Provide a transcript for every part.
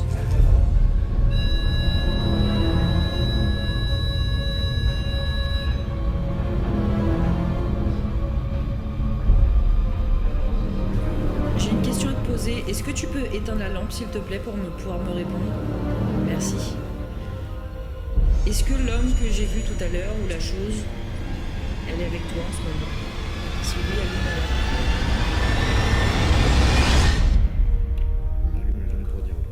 avance. J'ai une question à te poser. Est-ce que tu peux éteindre la lampe, s'il te plaît, pour pouvoir me répondre? Merci. Est-ce que l'homme que j'ai vu tout à l'heure, ou la chose, elle est avec toi en ce moment? Si oui, allume la lampe. Allume la lampe pour dire oui.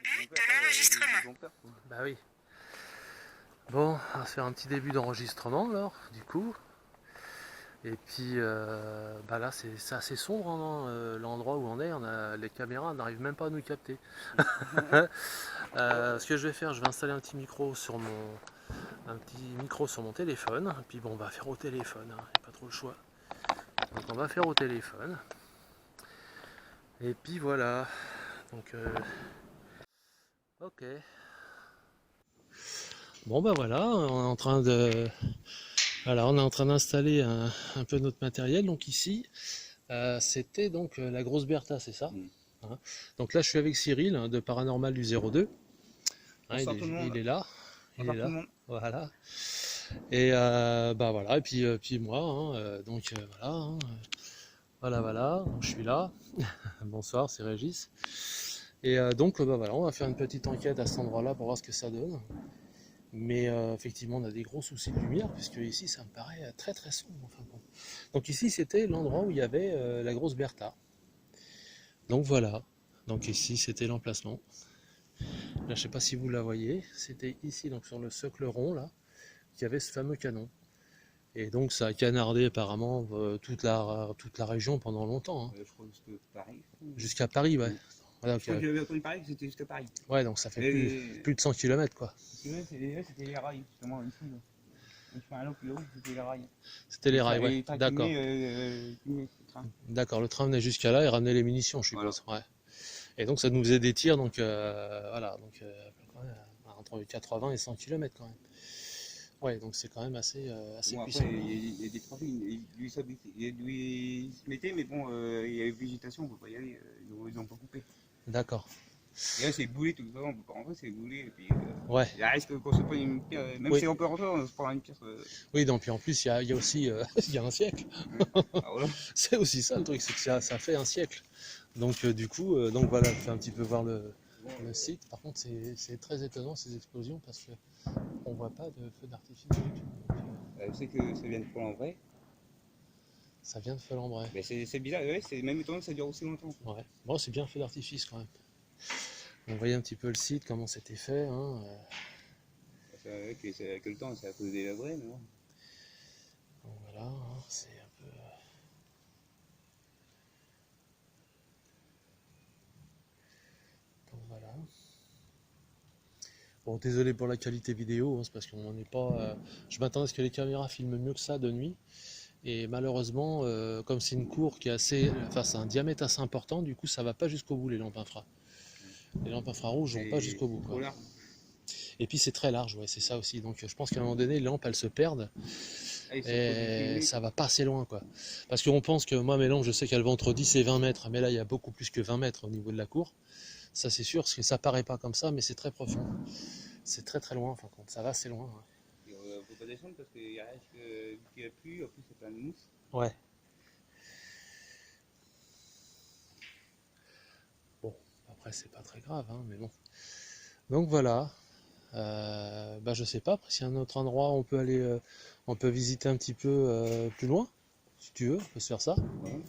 Début de l'enregistrement. Bah oui. Bon, on va faire un petit début d'enregistrement alors, du coup. Et puis, bah là, c'est assez sombre hein, l'endroit où on est. Les caméras n'arrivent même pas à nous capter. Ce que je vais faire, je vais installer un petit micro sur mon téléphone. Et puis bon, on va faire au téléphone. Hein, pas trop le choix. Donc on va faire au téléphone. Et puis voilà. Donc, ok. Bon bah voilà, on est en train d'installer un peu notre matériel. Donc ici, c'était donc la grosse Bertha, c'est ça hein. Donc là je suis avec Cyril hein, de Paranormal du 02. Hein, il est là. Il est là. Voilà. Et bah voilà, et puis moi, hein, donc voilà. Hein, voilà, donc, je suis là. Bonsoir, c'est Régis. Et donc bah voilà, on va faire une petite enquête à cet endroit-là pour voir ce que ça donne. Mais effectivement, on a des gros soucis de lumière, puisque ici, ça me paraît très très sombre. Enfin, bon. Donc ici, c'était l'endroit où il y avait la grosse Bertha. Donc voilà. Donc ici, c'était l'emplacement. Là, je ne sais pas si vous la voyez. C'était ici, donc sur le socle rond, là, qu'il y avait ce fameux canon. Et donc, ça a canardé apparemment toute la région pendant longtemps. Hein. Je crois jusqu'à Paris. Jusqu'à Paris, ouais. Voilà, Je crois que j'avais entendu parler que c'était jusqu'à Paris. Ouais, donc ça fait plus de 100 km, quoi. C'était les rails, justement, ici. Je fais un long plus haut, c'était les rails. C'était les rails, ouais. D'accord. D'accord, le train venait jusqu'à là et ramenait les munitions, je suppose. Voilà. Ouais. Et donc ça nous faisait des tirs, donc voilà, donc entre 80 et 100 km quand même. Ouais, donc c'est quand même assez bon, puissant. Après, il y a des trafics, lui se mettait, mais bon, il y avait végétation, on ne peut pas y aller, ils n'ont pas coupé. D'accord. Et là, c'est boulé tout le temps, on peut pas rentrer, c'est boulé. Et puis, ouais. Il risque qu'on se prenne une pierre, même si on peut rentrer, on se prend une pierre. Oui, donc puis en plus, il y a aussi il y a un siècle. Ah, voilà. C'est aussi ça le truc, c'est que ça fait un siècle. Donc du coup, donc voilà, je fais un petit peu voir le site. Par contre, c'est très étonnant ces explosions parce que on voit pas de feu d'artifice du tout. Je sais que ça vient de Folembray. Ça vient de Folembray. Mais c'est bizarre, ouais, c'est même étonnant que ça dure aussi longtemps. Ouais. Bon, c'est bien un feu d'artifice quand même. On voyait un petit peu le site, comment c'était fait. Hein. Avec le temps, c'est à cause des labrés, mais bon. Donc voilà, hein, c'est un peu. Donc voilà. Bon, désolé pour la qualité vidéo, hein, c'est parce qu'on n'est pas. Je m'attendais à ce que les caméras filment mieux que ça de nuit. Et malheureusement, comme c'est une cour qui est assez. Enfin, c'est un diamètre assez important, du coup, ça va pas jusqu'au bout les lampes infra. Les lampes infrarouges vont pas jusqu'au bout. Quoi. Et puis c'est très large, ouais, c'est ça aussi. Donc je pense qu'à un moment donné, les lampes elles se perdent. Et ça va pas assez loin, quoi. Parce qu'on pense que moi, mes lampes, je sais qu'elles vont entre 10 et 20 mètres, mais là, il y a beaucoup plus que 20 mètres au niveau de la cour. Ça, c'est sûr, parce que ça paraît pas comme ça, mais c'est très profond. C'est très très loin, en fin de compte. Ça va assez loin. Ouais. Il ne faut pas descendre parce qu'il y a risque qu'il y a plu, en plus, c'est plein de mousse. Ouais. Bon, après, c'est pas très grave, hein, mais bon. Donc voilà. Bah, je sais pas, après, s'il y a un autre endroit où on peut aller, on peut visiter un petit peu plus loin, si tu veux, on peut se faire ça. Ouais.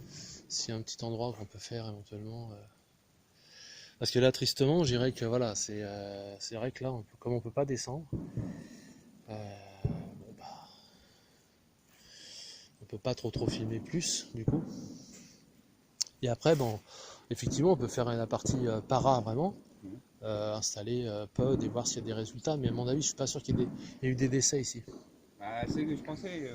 S'il y a un petit endroit qu'on peut faire éventuellement. Parce que là, tristement, je dirais que voilà, c'est vrai que là, comme on peut pas descendre, bon, bah, on peut pas trop filmer plus, du coup. Et après, bon, effectivement, on peut faire la partie para vraiment. Installer PUD et voir s'il y a des résultats, mais à mon avis je suis pas sûr qu'il y ait eu des décès ici. c'est ce que je pensais.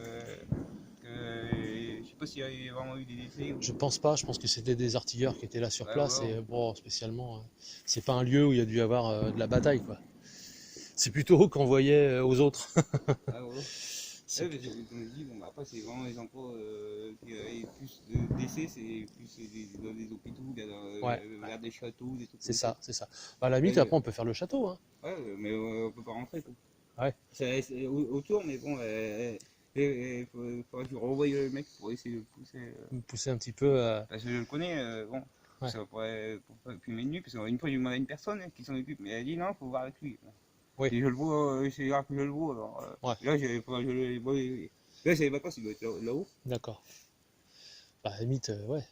Je sais pas s'il y a vraiment eu des décès. Ou... Je pense pas, je pense que c'était des artilleurs qui étaient là sur place ouais. et bon, spécialement, c'est pas un lieu où il y a dû y avoir de la bataille, quoi. C'est plutôt qu'on voyait aux autres. Ah ouais. Ouais, parce que, comme je dis, bon, bah, après, c'est vraiment les endroits qui avaient plus de décès, c'est plus dans des hôpitaux, vers des châteaux, des trucs C'est comme ça, c'est ça. Bah, à la limite, après, on peut faire le château, hein. Ouais, mais on peut pas rentrer, quoi. Ouais. C'est autour, mais bon, il faudrait que je renvoie le mec pour essayer de le pousser. Pousser un petit peu. Parce que je le connais, bon, Ouais. ça pourrait fumer de nuit, parce qu'une fois, il m'a une personne qui s'en occupe, mais elle a dit non, faut voir avec lui. Oui. Si je le vois, c'est rare que je le vois, alors. Ouais. Là, là, c'est les vacances, il doit être là-haut. D'accord. Bah, à la limite, ouais.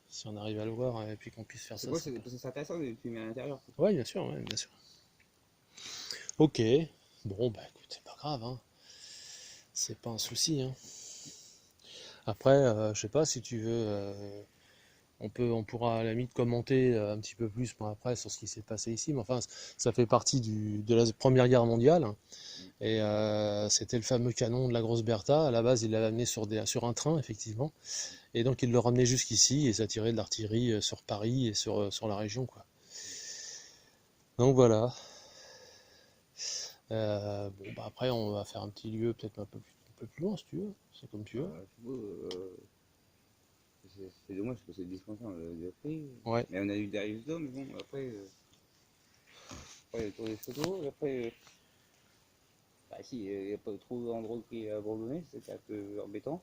Si on arrive à le voir et puis qu'on puisse faire ça. C'est intéressant de fumer à l'intérieur. Ouais, bien sûr, ouais, bien sûr. Ok. Bon, bah écoute, c'est pas grave, hein. C'est pas un souci, hein. Après, je sais pas si tu veux. On pourra à la limite commenter un petit peu plus après sur ce qui s'est passé ici, mais enfin ça fait partie de la Première Guerre mondiale, et c'était le fameux canon de la Grosse Bertha. À la base il l'avait amené sur un train effectivement, et donc il le ramenait jusqu'ici et ça tirait de l'artillerie sur Paris et sur la région, quoi. Donc voilà. Bon bah après on va faire un petit lieu peut-être un peu plus loin si tu veux, c'est comme tu veux. C'est dommage parce que c'est dispensaire de prix. Ouais. Mais on a eu des rives d'eau, mais bon, après, le tour des photos, après, bah si, il n'y a pas trop d'endroits qui est abandonné, c'est un peu embêtant.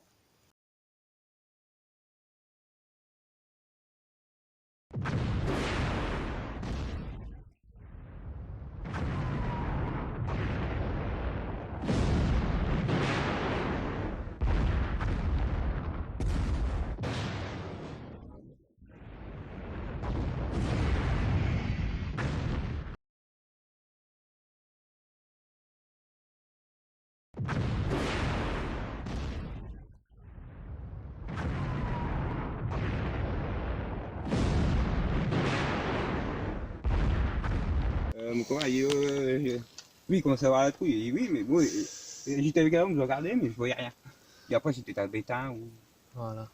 Mon copain, lui, il commençait à avoir la trouille. Il dit oui, mais bon, j'étais avec un homme, je regardais, mais je voyais rien. Et après, c'était un bétain ou. Voilà.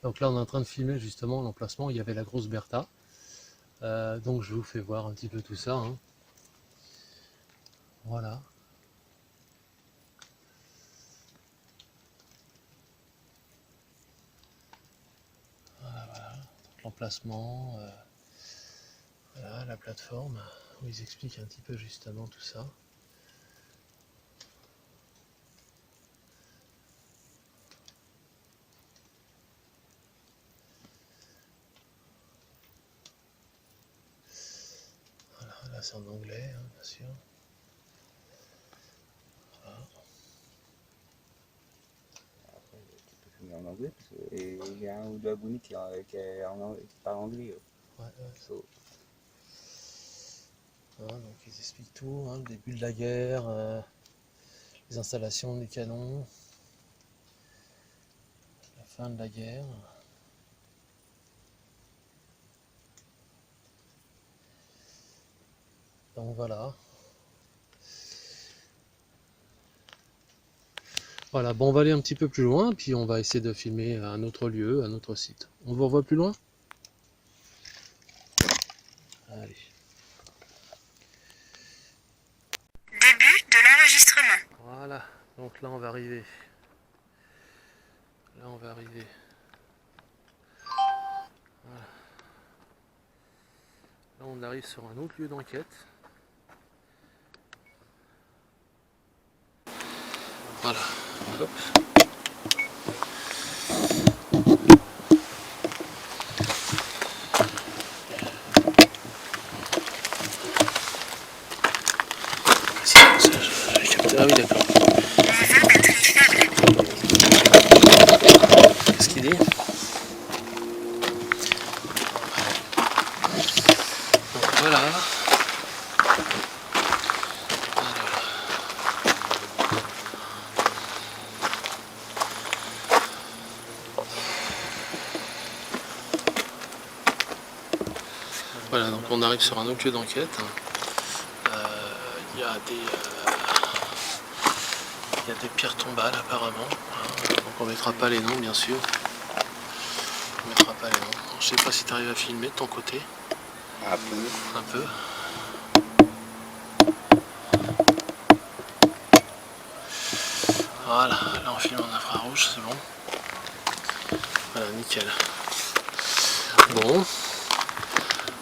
Donc là on est en train de filmer justement l'emplacement, il y avait la Grosse Bertha. Donc je vous fais voir un petit peu tout ça, hein. Voilà. Voilà. L'emplacement, voilà, la plateforme, où ils expliquent un petit peu justement tout ça. Voilà, là c'est en anglais, hein, bien sûr. Voilà. En anglais, parce que il y a un ou deux abonnés qui parlent anglais. Ouais. So. Voilà, donc ils expliquent tout, hein, le début de la guerre, les installations des canons, la fin de la guerre. Donc voilà. Voilà, bon, on va aller un petit peu plus loin, puis on va essayer de filmer un autre lieu, un autre site. On vous revoit plus loin? Allez. Début de l'enregistrement. Voilà, donc là on va arriver. Là on va arriver. Voilà. Là on arrive sur un autre lieu d'enquête. Voilà. Hop. Ah oui, d'accord. Qu'est-ce qu'il dit? Donc voilà. Voilà, donc on arrive sur un autre lieu d'enquête. Il y a Il y a des pierres tombales apparemment. Donc on mettra pas les noms bien sûr. On mettra pas les noms. Je sais pas si tu arrives à filmer de ton côté. Un peu. Un peu. Voilà, là on filme en infrarouge, c'est bon. Voilà, nickel. Bon.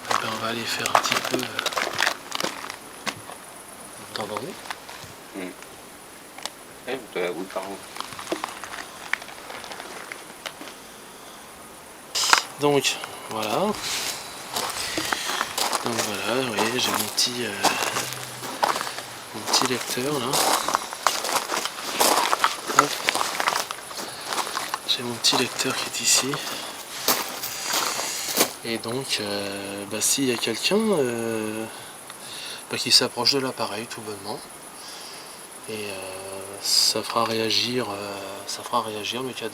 Eh ben, on va aller faire un petit peu d'endormir. Vous te la boule par où? Donc voilà. Donc voilà, vous voyez, j'ai mon petit lecteur là. Hop. J'ai mon petit lecteur qui est ici. Et donc, s'il y a quelqu'un qui s'approche de l'appareil tout bonnement, et ça fera réagir le K2.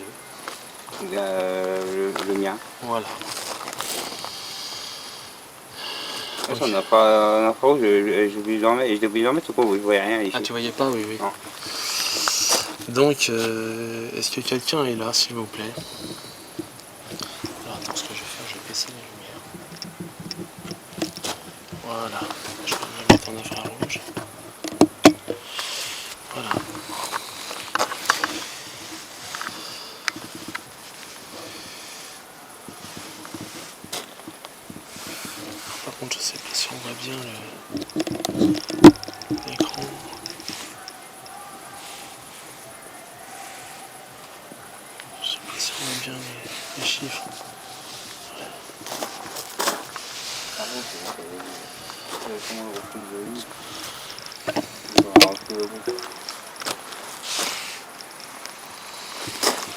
Le mien. Voilà. Ça, on n'a pas un info, je vais dormir tout court, vous ne voyez rien ici. Ah, tu voyais pas, oui, oui. Non. Donc, est-ce que quelqu'un est là, s'il vous plaît? Alors, attends, ce que je vais faire, je vais baisser la lumière. Voilà. Je vais me mettre en infrarouge. Voilà. Par contre, je sais pas si on voit bien l'écran. Je sais pas si on voit bien les chiffres.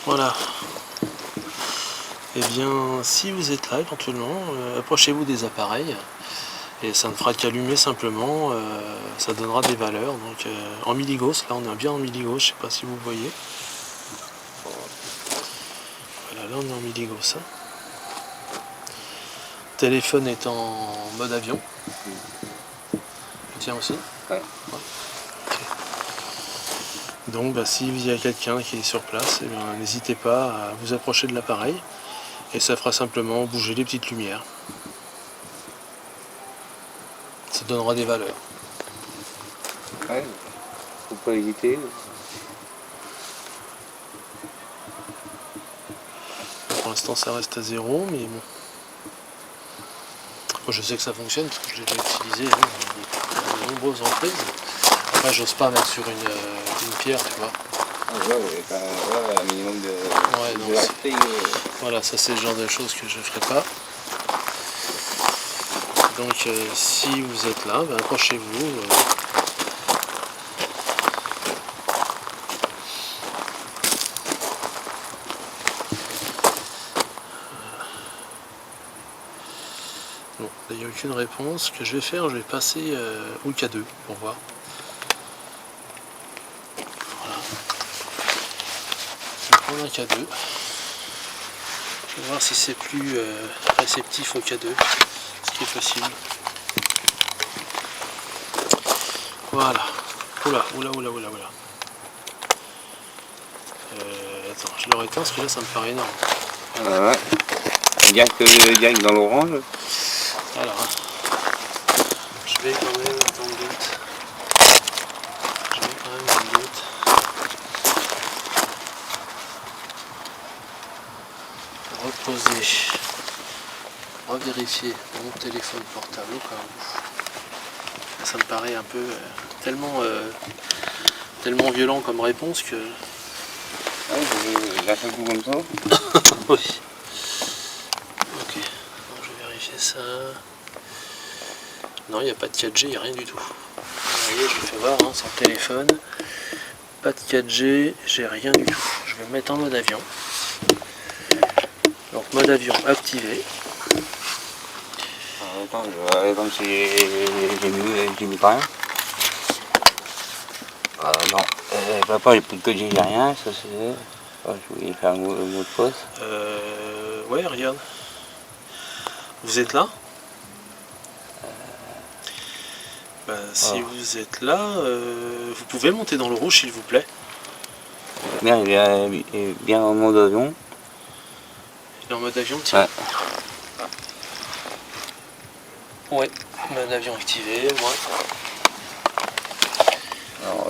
Voilà. Et bien, si vous êtes là éventuellement, approchez-vous des appareils et ça ne fera qu'allumer simplement, ça donnera des valeurs. Donc en milligauss, là on est bien en milligauss, je sais pas si vous voyez. Voilà, là on est en milligauss. Hein. Le téléphone est en mode avion. Le tien aussi? Ouais. Okay. Donc s'il y a quelqu'un qui est sur place, eh bien, n'hésitez pas à vous approcher de l'appareil et ça fera simplement bouger les petites lumières. Ça donnera des valeurs. Ouais, faut pas hésiter. Pour l'instant ça reste à 0, mais bon. Moi, je sais que ça fonctionne parce que je l'ai déjà utilisé dans de nombreuses reprises. Après j'ose pas mettre sur une pierre, tu vois. Ah ouais, un minimum de respect. Voilà, ça c'est le genre de choses que je ferai pas. Donc si vous êtes là, approchez-vous. Bon, il n'y a aucune réponse. Ce que je vais faire, je vais passer au K2 pour voir. Voilà. Je vais prendre un K2. Je vais voir si c'est plus réceptif au K2, ce qui est possible. Voilà. Oula. Attends, je le réteins parce que là ça me paraît énorme. Ouais. Direct dans l'orange. Alors, je vais quand même dans le doute. Reposer. Revérifier mon téléphone portable au cas où. Ça me paraît un peu tellement violent comme réponse que... Ouais, j'ai un coup comme ça. Oui. Ok, donc, je vais vérifier ça. Non, il n'y a pas de 4G, il n'y a rien du tout. Vous voyez, je vous fais voir, hein, sur le téléphone. Pas de 4G, j'ai rien du tout. Je vais me mettre en mode avion. Donc mode avion activé. Attends, je vais aller comme si j'ai mis pas rien. Non, papa, j'ai plus de code, j'ai rien, ça c'est... je voulais faire un mot de passe. Ouais, regarde. Vous êtes là? Si vous êtes là, vous pouvez monter dans le rouge s'il vous plaît. Là, il est bien en mode avion. Il est en mode avion, tiens. Ouais. Ouais, mode avion activé, moi. Alors,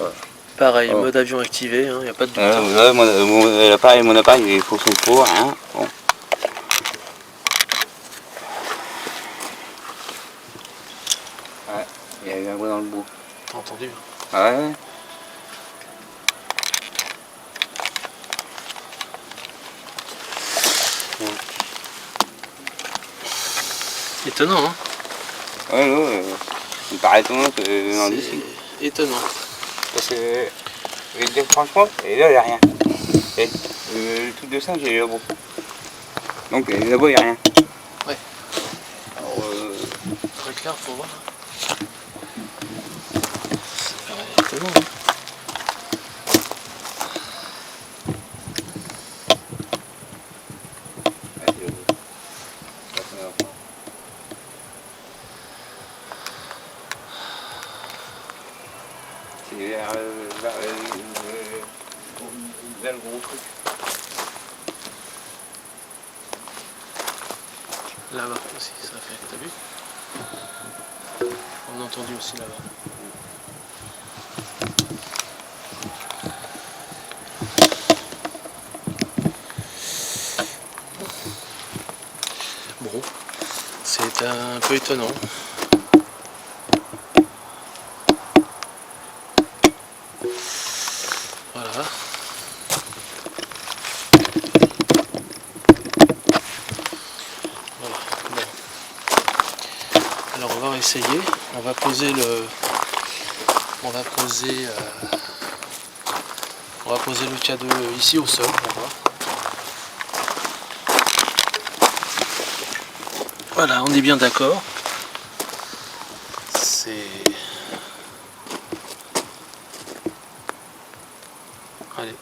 pareil, mode avion activé, il n'y a pas de doute. Ouais, mon appareil il faut son tour, hein. Bon. Ouais, il y a eu un bruit dans le bout. T'as entendu? Ouais. Étonnant, hein? Ouais, ouais, il me paraît étonnant que dans d'ici. Étonnant. Parce que, je vais te dire franchement, et là il n'y a rien. Et le truc de ça, j'ai là-bas. Donc là-bas il n'y a rien. Ouais. Alors, très clair, faut voir. Ça paraît étonnant, hein? c'est vers le gros truc. Là-bas aussi, ça fait, t'as vu? On a entendu aussi là-bas. Bon, c'est un peu étonnant. Voilà. Voilà. Bon. Alors on va essayer. On va poser le K2 ici au sol pour voir. Voilà, on est bien d'accord. C'est... Allez,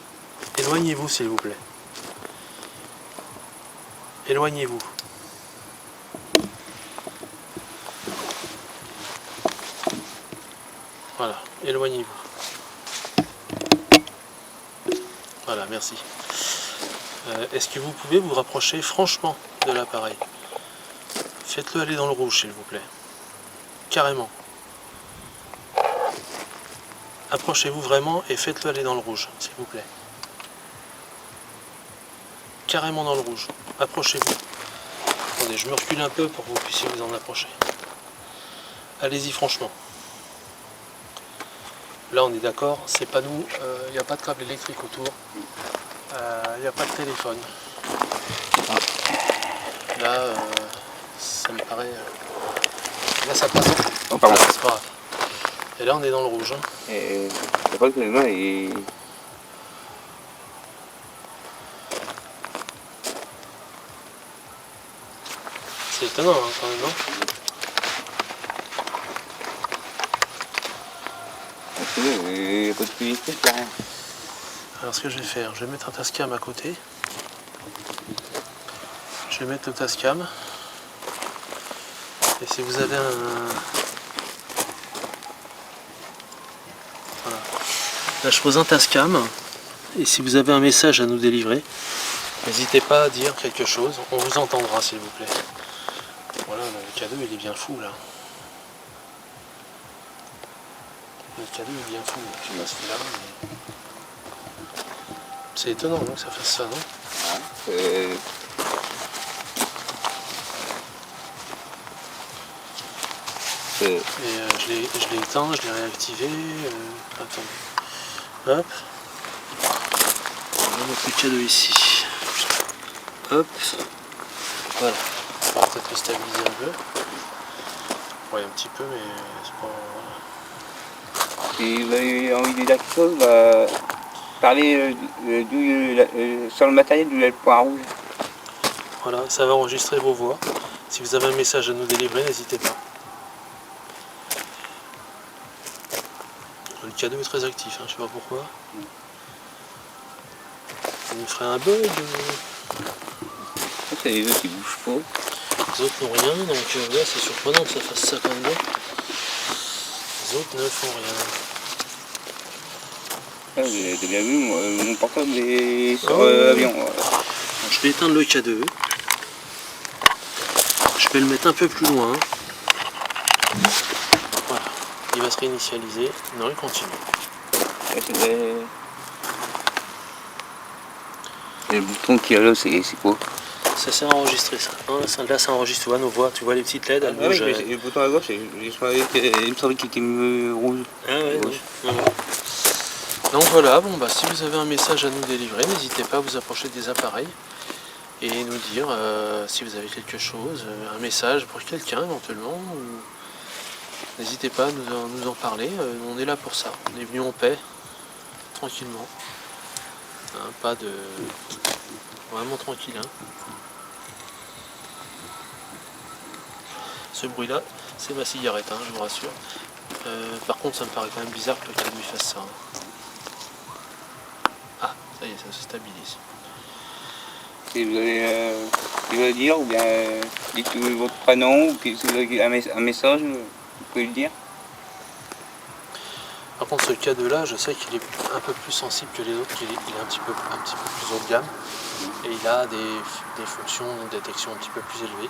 éloignez-vous s'il vous plaît. Éloignez-vous. Voilà, éloignez-vous. Voilà, merci. Est-ce que vous pouvez vous rapprocher franchement de l'appareil? Faites-le aller dans le rouge s'il vous plaît. Carrément. Approchez-vous vraiment et faites-le aller dans le rouge, s'il vous plaît. Carrément dans le rouge. Approchez-vous. Attendez, je me recule un peu pour que vous puissiez vous en approcher. Allez-y franchement. Là on est d'accord, c'est pas nous, il n'y a pas de câble électrique autour. Il n'y a pas de téléphone. Là, ça me paraît... Là ça passe. Oh, pardon. C'est pas grave. Et là on est dans le rouge. Et je crois que les mains, c'est étonnant hein, quand même, non? il n'y a pas de publicité, c'est rien. Alors ce que je vais faire, je vais mettre un Tascam à côté. Je vais mettre le Tascam. Et si vous avez un... Voilà. Là je pose un Tascam. Et si vous avez un message à nous délivrer, n'hésitez pas à dire quelque chose. On vous entendra s'il vous plaît. Voilà, le K2 il est bien fou là. Le K2 est bien fou. Je sais pas ce qu'il a, mais... C'est étonnant non, que ça fasse ça, non? Et je l'ai éteint, je l'ai réactivé. Attendez. Hop. On va mettre le K2 ici. Hop. Voilà. On va peut-être le stabiliser un peu. Ouais, un petit peu, mais c'est pas... Voilà. Si vous avez envie de dire quelque chose, bah, parlez sur le matériel du point rouge. Voilà, ça va enregistrer vos voix. Si vous avez un message à nous délivrer, n'hésitez pas. Le K2 est très actif, hein, je sais pas pourquoi. Ça nous ferait un bug. C'est les autres qui bougent pas. Les autres n'ont rien, donc là c'est surprenant que ça fasse ça quand même. Les autres ne font rien. Ouais, t'as bien vu, mon portable est sur Oh. l'avion. Je vais éteindre le K2. Je vais le mettre un peu plus loin. Voilà. Il va se réinitialiser. Non, il continue. Ouais, c'est vrai. Et le bouton qu'il y a là, c'est quoi? Ça sert à enregistrer ça. Là, ça enregistre, tu vois nos voix. Tu vois les petites LED, elles Ah oui, bougent. mais le bouton à gauche, il me semblait qu'il était rouge. Ah ouais, Gauche. non. Donc voilà, bon bah si vous avez un message à nous délivrer, n'hésitez pas à vous approcher des appareils et nous dire si vous avez quelque chose, un message pour quelqu'un éventuellement. N'hésitez pas à nous en parler, on est là pour ça. On est venu en paix, tranquillement. Hein, pas de... Vraiment tranquille. Hein. Ce bruit-là, c'est ma cigarette, hein, je vous rassure. Par contre, ça me paraît quand même bizarre que le K2 fasse ça. Hein. Ah, ça y est, ça se stabilise. Si vous avez quelque chose à dire, ou bien dites votre prénom, ou si vous avez un message, vous pouvez le dire. Par contre, ce K2 là, je sais qu'il est un peu plus sensible que les autres, qu'il est un petit peu plus haut de gamme. Et il a des fonctions de détection un petit peu plus élevées.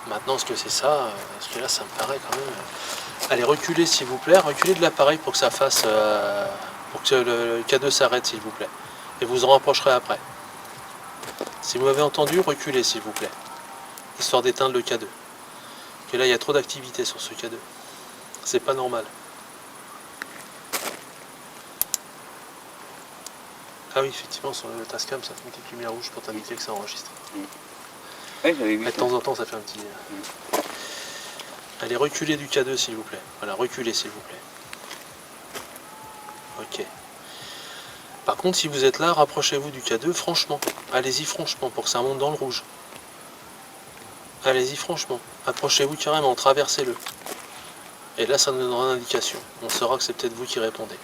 Maintenant, est-ce que c'est ça? Parce que là, ça me paraît quand même... Allez, reculez s'il vous plaît, reculez de l'appareil pour que ça fasse... pour que le K2 s'arrête s'il vous plaît. Et vous en rapprocherez après. Si vous m'avez entendu, reculez s'il vous plaît. Histoire d'éteindre le K2. Parce que là, il y a trop d'activité sur ce K2. C'est pas normal. Ah oui, effectivement, sur le Tascam, ça fait une petite lumière rouge pour t'indiquer que ça enregistre. Oui, j'avais vu. De temps en temps, ça fait un petit... Allez, reculez du K2 s'il vous plaît. Voilà, reculez s'il vous plaît. Ok. Par contre, si vous êtes là, rapprochez-vous du K2, franchement. Allez-y franchement, pour que ça monte dans le rouge. Allez-y franchement. Approchez-vous carrément, traversez-le. Et là, ça nous donnera une indication. On saura que c'est peut-être vous qui répondez.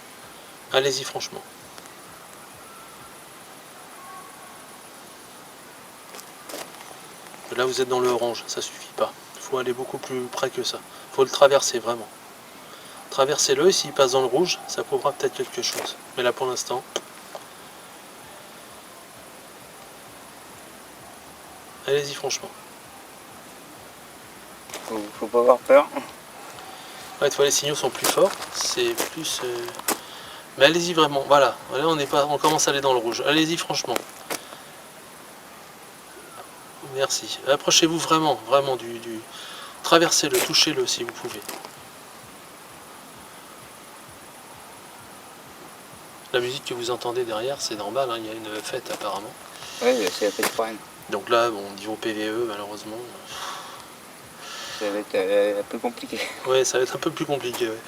Allez-y franchement. Là, vous êtes dans le orange, ça suffit pas. Il faut aller beaucoup plus près que ça. Il faut le traverser vraiment. Traversez-le et s'il passe dans le rouge, ça prouvera peut-être quelque chose. Mais là, pour l'instant... Allez-y franchement. Faut pas avoir peur. Ouais, tu vois, les signaux sont plus forts. C'est plus... Mais allez-y vraiment. Voilà. Là, on commence à aller dans le rouge. Allez-y franchement. Merci. Approchez-vous vraiment, vraiment du... Traversez-le, touchez-le si vous pouvez. La musique que vous entendez derrière, c'est normal, hein, il y a une fête apparemment. Oui, c'est la fête foraine. Donc là, bon, niveau PVE, malheureusement... Ça va être un peu compliqué. Ouais, ça va être un peu plus compliqué. Ouais.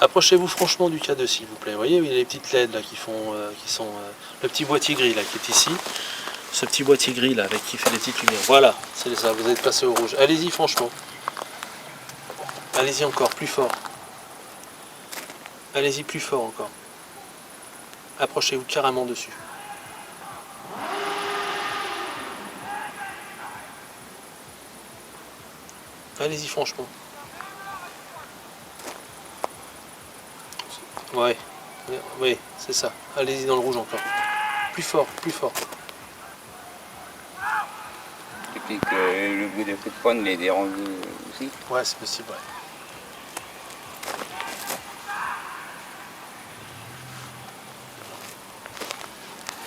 Approchez-vous franchement du K2 s'il vous plaît. Vous voyez, il y a les petites LED là qui sont... le petit boîtier gris là qui est ici. Ce petit boîtier gris là avec qui fait les petites lumières. Voilà, c'est ça, vous êtes passé au rouge. Allez-y franchement. Allez-y encore, plus fort. Allez-y plus fort encore. Approchez-vous carrément dessus. Allez-y franchement. Ouais, oui, c'est ça. Allez-y dans le rouge encore. Plus fort, plus fort. Et puis que le bruit de la fête foraine les dérange aussi. Ouais, c'est possible, ouais.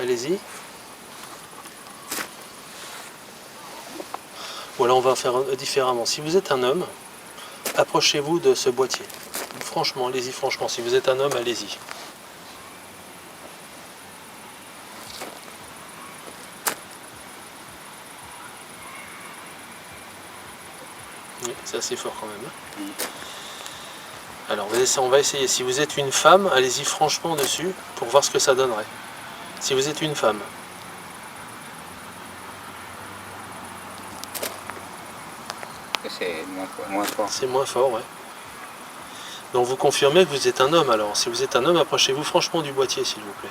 Allez-y. Voilà, on va faire différemment. Si vous êtes un homme, approchez-vous de ce boîtier. Franchement, allez-y franchement. Si vous êtes un homme, allez-y. Oui, c'est assez fort quand même. Hein. Alors, on va essayer. Si vous êtes une femme, allez-y franchement dessus pour voir ce que ça donnerait. Si vous êtes une femme. C'est moins fort. C'est moins fort, ouais. Donc vous confirmez que vous êtes un homme alors. Si vous êtes un homme, approchez-vous franchement du boîtier, s'il vous plaît.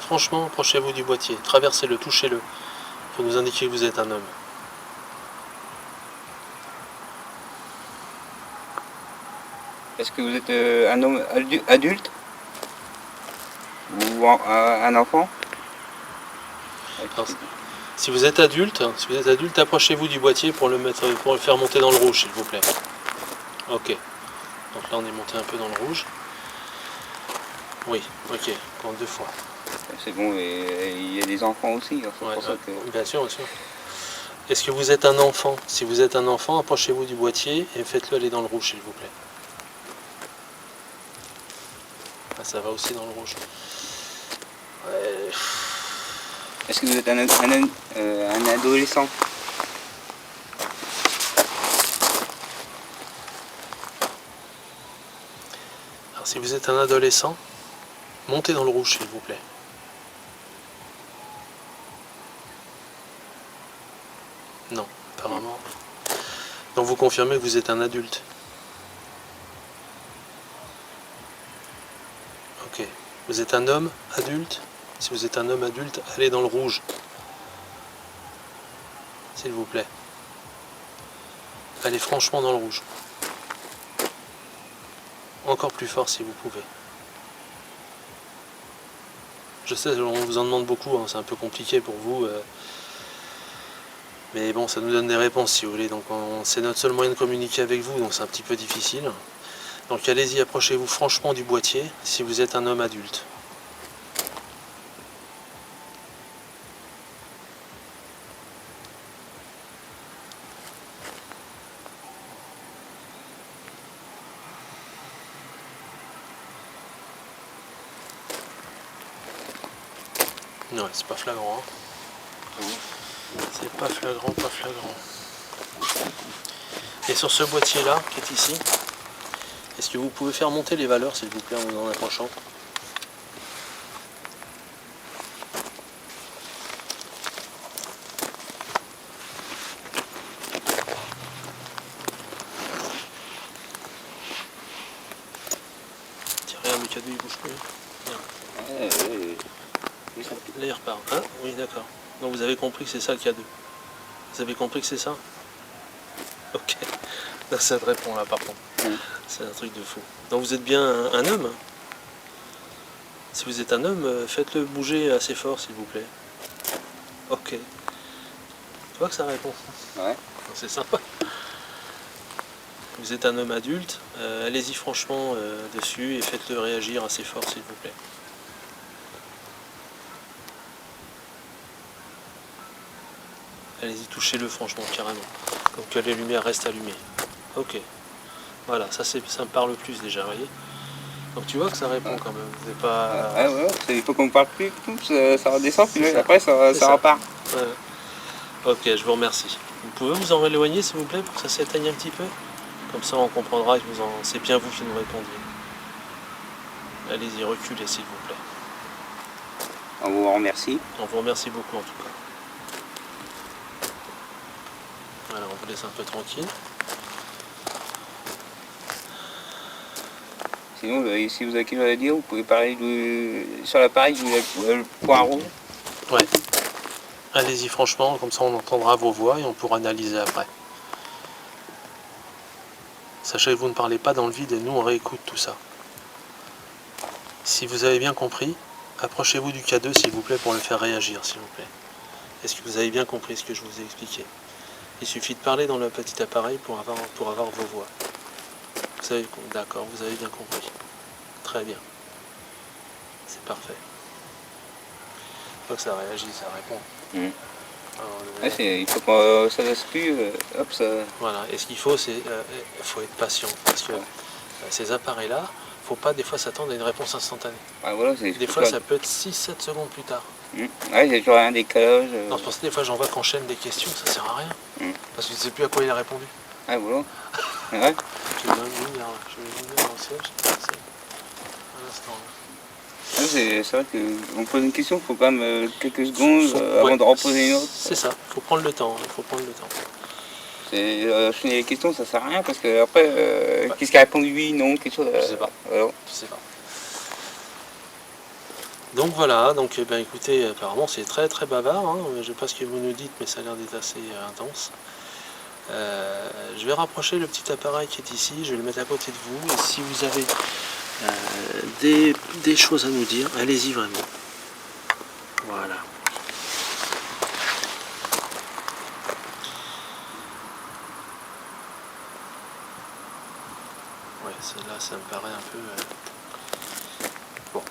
Franchement, approchez-vous du boîtier. Traversez-le, touchez-le. Pour nous indiquer que vous êtes un homme. Est-ce que vous êtes un homme adulte ou un enfant? Alors, si vous êtes adulte, approchez-vous du boîtier pour le faire monter dans le rouge, s'il vous plaît. Ok. Donc là, on est monté un peu dans le rouge. Oui, ok. Encore 2 fois. C'est bon, et il y a des enfants aussi. C'est Ouais, pour ça que... Bien sûr, bien sûr. Est-ce que vous êtes un enfant? Si vous êtes un enfant, approchez-vous du boîtier et faites-le aller dans le rouge, s'il vous plaît. Ah, ça va aussi dans le rouge. Ouais. Est-ce que vous êtes un adolescent? Alors, si vous êtes un adolescent, montez dans le rouge, s'il vous plaît. Non, apparemment. Donc vous confirmez que vous êtes un adulte. Ok. Vous êtes un homme adulte? Si vous êtes un homme adulte, allez dans le rouge. S'il vous plaît. Allez franchement dans le rouge. Encore plus fort si vous pouvez. Je sais, on vous en demande beaucoup, hein, c'est un peu compliqué pour vous. Mais bon, ça nous donne des réponses si vous voulez. Donc c'est notre seul moyen de communiquer avec vous, donc c'est un petit peu difficile. Donc allez-y, approchez-vous franchement du boîtier si vous êtes un homme adulte. Ouais, c'est pas flagrant. Hein. C'est pas flagrant, pas flagrant. Et sur ce boîtier-là, qui est ici, est-ce que vous pouvez faire monter les valeurs, s'il vous plaît, en vous en approchant? Tiens, regarde, le cadeau, il bouge plus. Là, il repart. Hein? Oui, d'accord. Donc vous avez compris que c'est ça le K2. Vous avez compris que c'est ça? Ok. Là, ça te répond là, par contre. C'est un truc de fou. Donc vous êtes bien un homme? Si vous êtes un homme, faites-le bouger assez fort, s'il vous plaît. Ok. Tu vois que ça répond? Ouais. C'est sympa. Vous êtes un homme adulte, allez-y franchement dessus et faites-le réagir assez fort, s'il vous plaît. Allez-y, touchez-le franchement, carrément. Donc que les lumières restent allumées. Ok. Voilà, ça me parle plus déjà, vous voyez. Donc tu vois que ça répond quand même. C'est pas... ouais, il faut qu'on parle plus, ça redescend, puis après ça repart. Ouais. Ok, je vous remercie. Vous pouvez vous en éloigner, s'il vous plaît, pour que ça s'éteigne un petit peu? Comme ça, on comprendra que c'est bien vous qui nous répondiez. Allez-y, reculez, s'il vous plaît. On vous remercie. On vous remercie beaucoup, en tout cas. Voilà, on vous laisse un peu tranquille. Sinon, si vous avez quelque chose à dire, vous pouvez parler sur l'appareil, le point rouge. Ouais. Allez-y franchement, comme ça on entendra vos voix et on pourra analyser après. Sachez que vous ne parlez pas dans le vide et nous on réécoute tout ça. Si vous avez bien compris, approchez-vous du K2 s'il vous plaît pour le faire réagir s'il vous plaît. Est-ce que vous avez bien compris ce que je vous ai expliqué? Il suffit de parler dans le petit appareil pour avoir vos voix. Vous avez, d'accord, vous avez bien compris. Très bien. C'est parfait. Il faut que ça réagisse, ça répond. Alors, il faut que ça laisse plus, hop, ça... Voilà, et ce qu'il faut, c'est faut être patient. Parce que ces appareils-là, il ne faut pas des fois s'attendre à une réponse instantanée. Voilà, des fois, ça peut être 6-7 secondes plus tard. Ouais, il y a toujours un décalage. Non, c'est pour ça que des fois, j'en vois qu'on enchaîne des questions, ça sert à rien. Parce que je ne sais plus à quoi il a répondu. Ah, voilà. Ouais. Je vais donner une lumière, là. Je vais donner une lumière dans le siège. À l'instant. C'est vrai qu'on pose une question, il faut quand même quelques secondes avant de reposer une autre. C'est ça, il faut prendre le temps. Faut prendre le temps. Finir les questions, ça sert à rien parce que après, qu'est-ce qui a répondu oui, non, quelque chose. Je sais pas. Je sais pas. Donc voilà, donc ben, écoutez, apparemment c'est très très bavard, hein. Je ne sais pas ce que vous nous dites, mais ça a l'air d'être assez intense. Je vais rapprocher le petit appareil qui est ici, je vais le mettre à côté de vous, et si vous avez des choses à nous dire, allez-y vraiment. Voilà. Ouais, celle-là, ça me paraît un peu... Bon,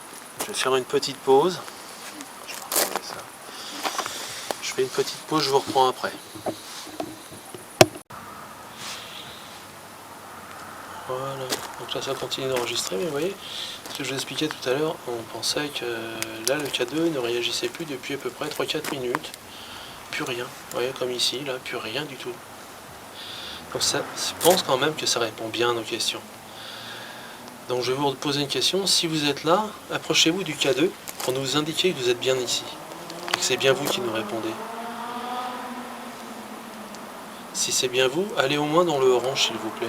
je vais faire une petite pause. Je vais reprendre ça. Je fais une petite pause, je vous reprends après. Voilà, donc là ça continue d'enregistrer, mais vous voyez, ce que je vous expliquais tout à l'heure, on pensait que là le K2 ne réagissait plus depuis à peu près 3-4 minutes. Plus rien, vous voyez, comme ici, là, plus rien du tout. Donc ça, je pense quand même que ça répond bien à nos questions. Donc je vais vous poser une question, si vous êtes là, approchez-vous du K2 pour nous indiquer que vous êtes bien ici, que c'est bien vous qui nous répondez. Si c'est bien vous, allez au moins dans le orange s'il vous plaît.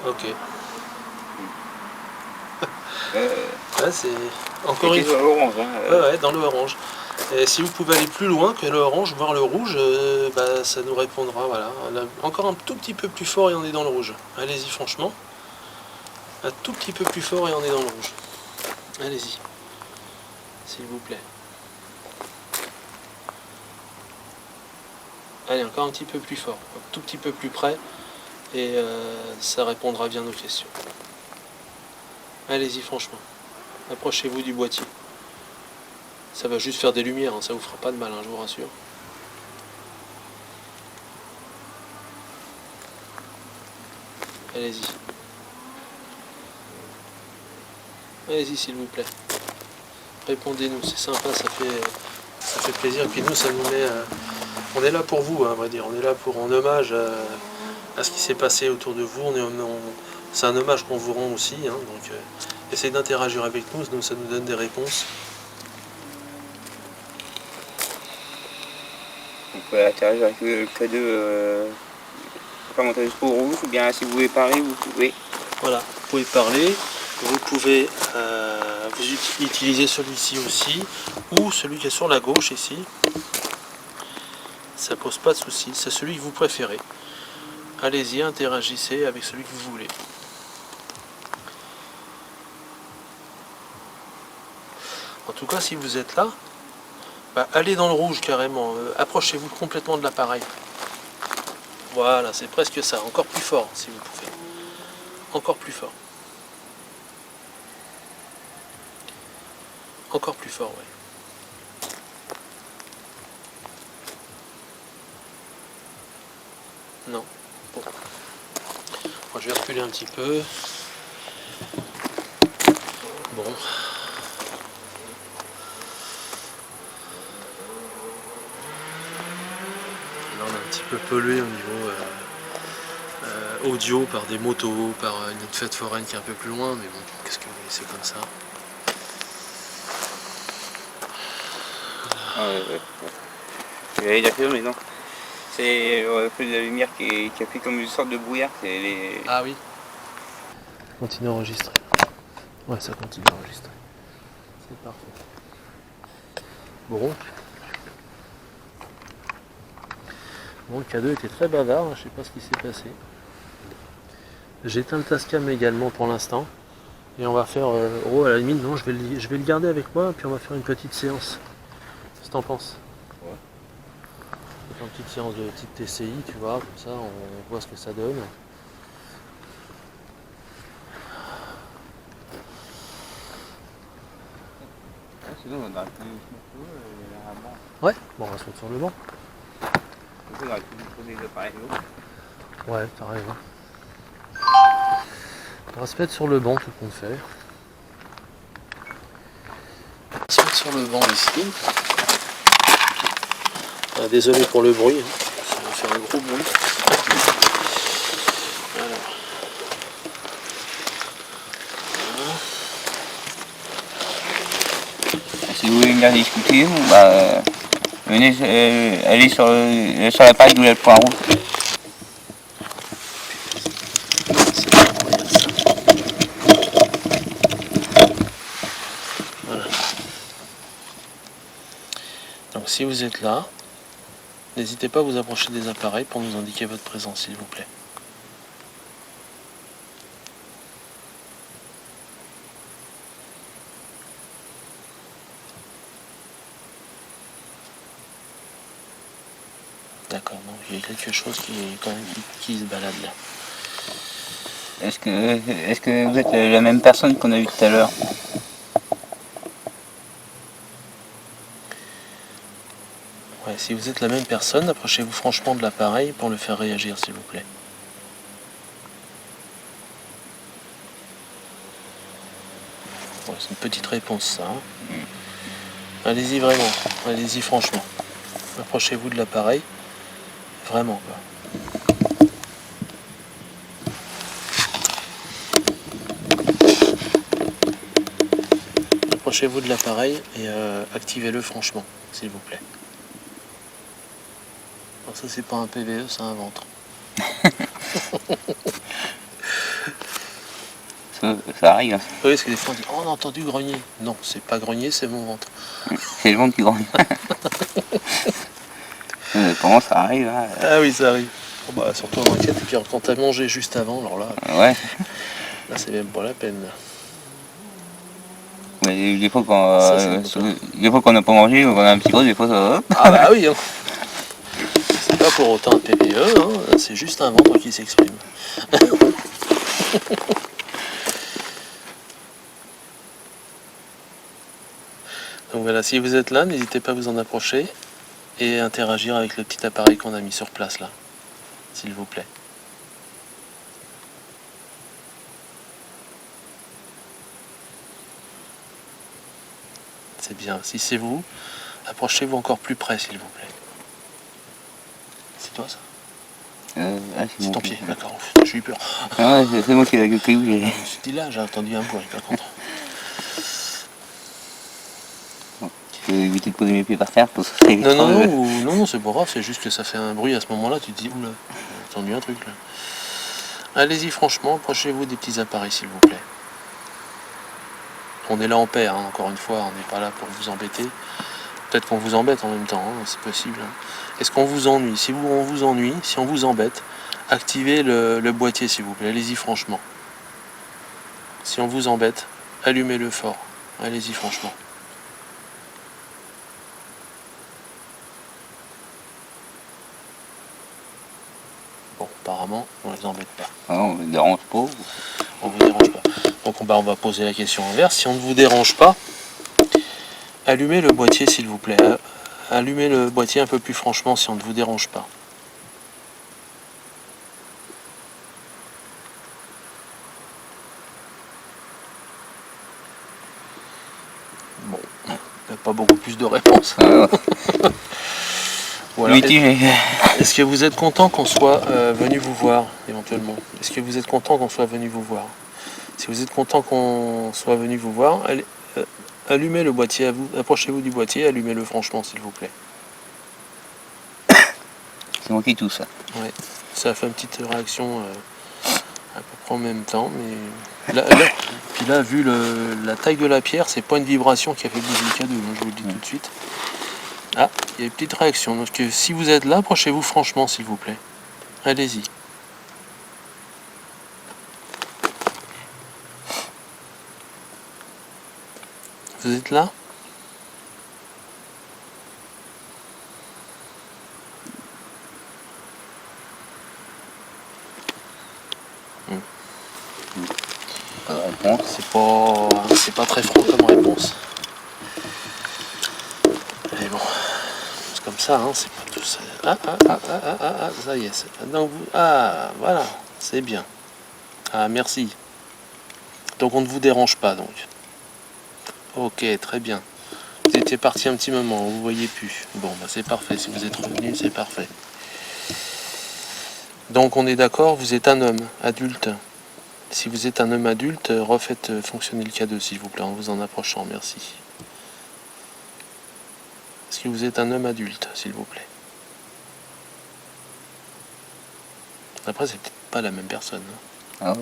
Ok. Là c'est encore une fois. Orange, Ouais, dans le orange. Et si vous pouvez aller plus loin que le orange, voir le rouge, bah, ça nous répondra. Voilà. Là, encore un tout petit peu plus fort et on est dans le rouge. Allez-y franchement. Un tout petit peu plus fort et on est dans le rouge. Allez-y. S'il vous plaît. Allez, encore un petit peu plus fort. Un tout petit peu plus près. Et ça répondra bien à nos questions. Allez-y franchement. Approchez-vous du boîtier. Ça va juste faire des lumières, hein, ça vous fera pas de mal, hein, je vous rassure. Allez-y. Allez-y s'il vous plaît. Répondez-nous, c'est sympa, ça fait plaisir. Et puis nous, ça nous met... on est là pour vous, hein, à vrai dire. On est là pour en hommage à ce qui s'est passé autour de vous. C'est un hommage qu'on vous rend aussi. Hein, donc essayez d'interagir avec nous, ça nous donne des réponses. Vous pouvez interagir avec le K2, pas monter jusqu'au rouge, ou bien si vous voulez parler, vous pouvez. Voilà, vous pouvez parler, vous pouvez vous utiliser celui-ci aussi, ou celui qui est sur la gauche ici. Ça pose pas de souci, c'est celui que vous préférez. Allez-y, interagissez avec celui que vous voulez. En tout cas, si vous êtes là, bah, allez dans le rouge carrément, approchez-vous complètement de l'appareil. Voilà, c'est presque ça, encore plus fort si vous pouvez. Encore plus fort. Encore plus fort, oui. Non. Bon. Bon, je vais reculer un petit peu. Bon. Là, on est un petit peu pollué au niveau audio par des motos, par une autre fête foraine qui est un peu plus loin, mais bon, qu'est-ce que vous voulez, c'est comme ça. J'allais dire que mais non. C'est le peu de la lumière qui a fait comme une sorte de brouillard. Ah oui. Continue à enregistrer. Ouais, ça continue à enregistrer. C'est parfait. Bon. Bon, le K2 était très bavard, hein, je sais pas ce qui s'est passé. J'éteins le Tascam également pour l'instant. Et on va faire... oh, à la limite, non, je vais le garder avec moi, puis on va faire une petite séance. Qu'est-ce que t'en penses? Ouais. On va faire une petite séance de petite TCI, tu vois, comme ça, on voit ce que ça donne. Sinon, on aurait pu se mettre Ouais, bon, on va se mettre sur le banc. on aurait pu poser les appareils là. Ouais, t'as raison. On va se mettre sur le banc, tout compte fait. On va se mettre sur le banc ici. Ah, désolé pour le bruit, hein. Ça va faire un gros bruit. Alors. Si vous voulez venir discuter, bah, venez aller sur la page où il y a le point rouge. Voilà. Donc si vous êtes là, n'hésitez pas à vous approcher des appareils pour nous indiquer votre présence, s'il vous plaît. D'accord, donc il y a quelque chose qui est quand même qui se balade là. Est-ce que vous êtes la même personne qu'on a vue tout à l'heure? Ouais, si vous êtes la même personne, approchez-vous franchement de l'appareil pour le faire réagir, s'il vous plaît. Ouais, c'est une petite réponse, ça. Hein. Allez-y vraiment, allez-y franchement. Approchez-vous de l'appareil. Vraiment, quoi. Approchez-vous de l'appareil et activez-le franchement, s'il vous plaît. Alors ça, c'est pas un PVE, c'est un ventre. Ça arrive. Hein. Oui, parce que des fois on dit, oh, on a entendu grogner. Non, c'est pas grogner, c'est mon ventre. C'est le ventre qui grogne. Comment ça arrive hein. Ah oui, ça arrive. Bon, bah, surtout en enquête, et puis quand t'as mangé juste avant, alors là, ouais. Là c'est même pas la peine. Mais des fois qu'on n'a pas mangé, qu'on a un petit creux, des fois ça va. Ah bah oui, hein. C'est pas pour autant un PVE, hein. C'est juste un ventre qui s'exprime. Donc voilà, si vous êtes là, n'hésitez pas à vous en approcher et interagir avec le petit appareil qu'on a mis sur place là, s'il vous plaît. C'est bien. Si c'est vous, approchez-vous encore plus près, s'il vous plaît. C'est toi ça? C'est ton pied, d'accord. J'ai eu peur. Ah, c'est moi qui ai la caillou. Je me suis dit là, j'ai entendu un bruit, par contre. Je vais éviter de poser mes pieds par terre pour que non, c'est pas grave, c'est juste que ça fait un bruit à ce moment-là, tu te dis, oula, j'ai entendu un truc là. Allez-y franchement, approchez-vous des petits appareils s'il vous plaît. On est là en paix, hein, encore une fois, on n'est pas là pour vous embêter. Peut-être qu'on vous embête en même temps, hein, c'est possible. Hein. Est-ce qu'on vous ennuie? Si on vous ennuie, si on vous embête, activez le boîtier s'il vous plaît, allez-y franchement. Si on vous embête, allumez-le fort, allez-y franchement. Bon, apparemment, on les embête pas. Ah non, on ne dérange pas. On vous dérange pas. Donc on va poser la question inverse. Si on ne vous dérange pas, allumez le boîtier s'il vous plaît. Allumez le boîtier un peu plus franchement si on ne vous dérange pas. Bon, il n'y a pas beaucoup plus de réponses. Voilà. Est-ce que vous êtes content qu'on soit venu vous voir éventuellement? Est-ce que vous êtes content qu'on soit venu vous voir? Si vous êtes content qu'on soit venu vous voir, allez, allumez le boîtier, approchez-vous du boîtier, allumez-le franchement s'il vous plaît. C'est moi qui tousse ça. Ouais, ça a fait une petite réaction à peu près en même temps, mais puis là vu la taille de la pierre, c'est pas une vibration qui a fait bouger le cadeau, hein, je vous le dis tout de suite. Ah, il y a une petite réaction, donc si vous êtes là, approchez-vous franchement s'il vous plaît. Allez-y. Vous êtes là? C'est pas très franc comme réponse. Mais bon, c'est comme ça, hein, c'est pas tout ça. Ça y est. Donc voilà, c'est bien. Ah, merci. Donc on ne vous dérange pas, donc. Ok, très bien. Vous étiez parti un petit moment, vous ne voyez plus. Bon, bah c'est parfait. Si vous êtes revenu, c'est parfait. Donc on est d'accord, vous êtes un homme adulte. Si vous êtes un homme adulte, refaites fonctionner le K2 s'il vous plaît, en vous en approchant, merci. Est-ce que vous êtes un homme adulte, s'il vous plaît? Après, c'est peut-être pas la même personne. Hein. Ah ouais.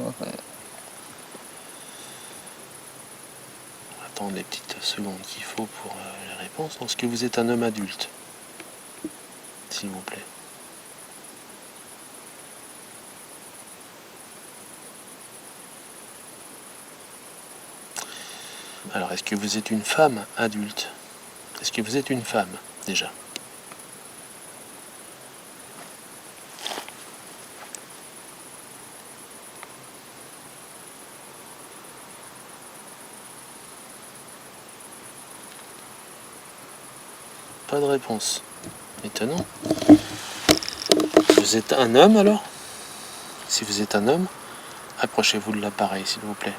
On va attendre les petites secondes qu'il faut pour les réponses. Est-ce que vous êtes un homme adulte? s'il vous plaît. Alors, est-ce que vous êtes une femme adulte? Est-ce que vous êtes une femme, déjà? Pas de réponse. Étonnant. Vous êtes un homme, alors? Si vous êtes un homme, approchez-vous de l'appareil, s'il vous plaît.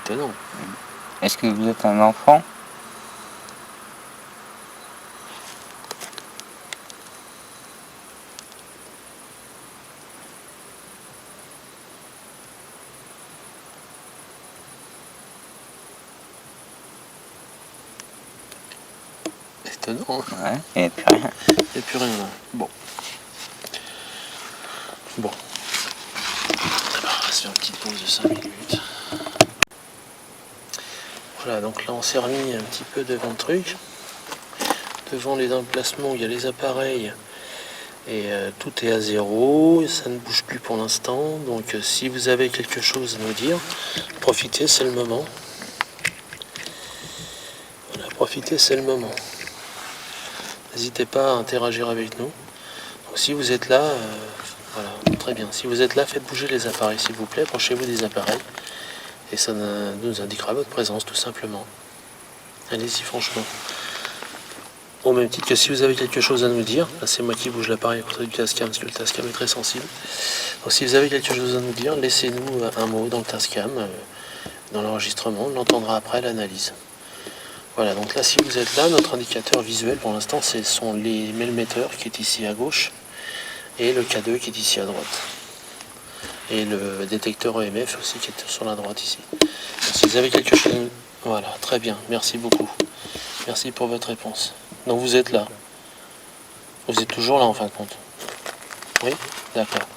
Étonnant. Est-ce que vous êtes un enfant? Étonnant. Ouais, il n'y a plus rien. Il n'y a plus rien là. Bon. Bon. On va se faire une petite pause de 5 minutes. Voilà, donc là on s'est remis un petit peu devant le truc. Devant les emplacements où il y a les appareils. Et tout est à zéro. Ça ne bouge plus pour l'instant. Donc si vous avez quelque chose à nous dire, profitez, c'est le moment. Voilà, profitez, c'est le moment. N'hésitez pas à interagir avec nous. Donc, si vous êtes là, voilà, très bien. Si vous êtes là, faites bouger les appareils, s'il vous plaît. Approchez-vous des appareils. Et ça nous indiquera votre présence, tout simplement. Allez-y, franchement. Au même titre que si vous avez quelque chose à nous dire, là c'est moi qui bouge l'appareil à côté du Tascam, parce que le Tascam est très sensible. Donc si vous avez quelque chose à nous dire, laissez-nous un mot dans le Tascam, dans l'enregistrement, on l'entendra après l'analyse. Voilà, donc là si vous êtes là, notre indicateur visuel pour l'instant ce sont les mellmetteurs qui est ici à gauche et le K2 qui est ici à droite. Et le détecteur EMF aussi qui est sur la droite ici. Donc, si vous avez quelque chose, voilà, très bien, merci beaucoup. Merci pour votre réponse. Donc vous êtes là. Vous êtes toujours là en fin de compte. Oui, d'accord.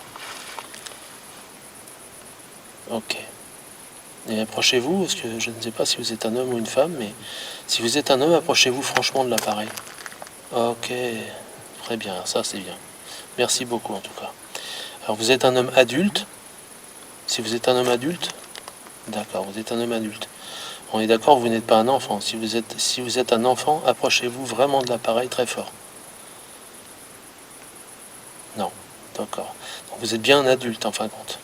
Ok. Et approchez-vous, parce que je ne sais pas si vous êtes un homme ou une femme, mais si vous êtes un homme, approchez-vous franchement de l'appareil. Ok, très bien, ça c'est bien. Merci beaucoup en tout cas. Alors vous êtes un homme adulte. Si vous êtes un homme adulte, d'accord, vous êtes un homme adulte. On est d'accord, vous n'êtes pas un enfant. Si vous êtes un enfant, approchez-vous vraiment de l'appareil très fort. Non, d'accord. Donc vous êtes bien un adulte en fin de compte.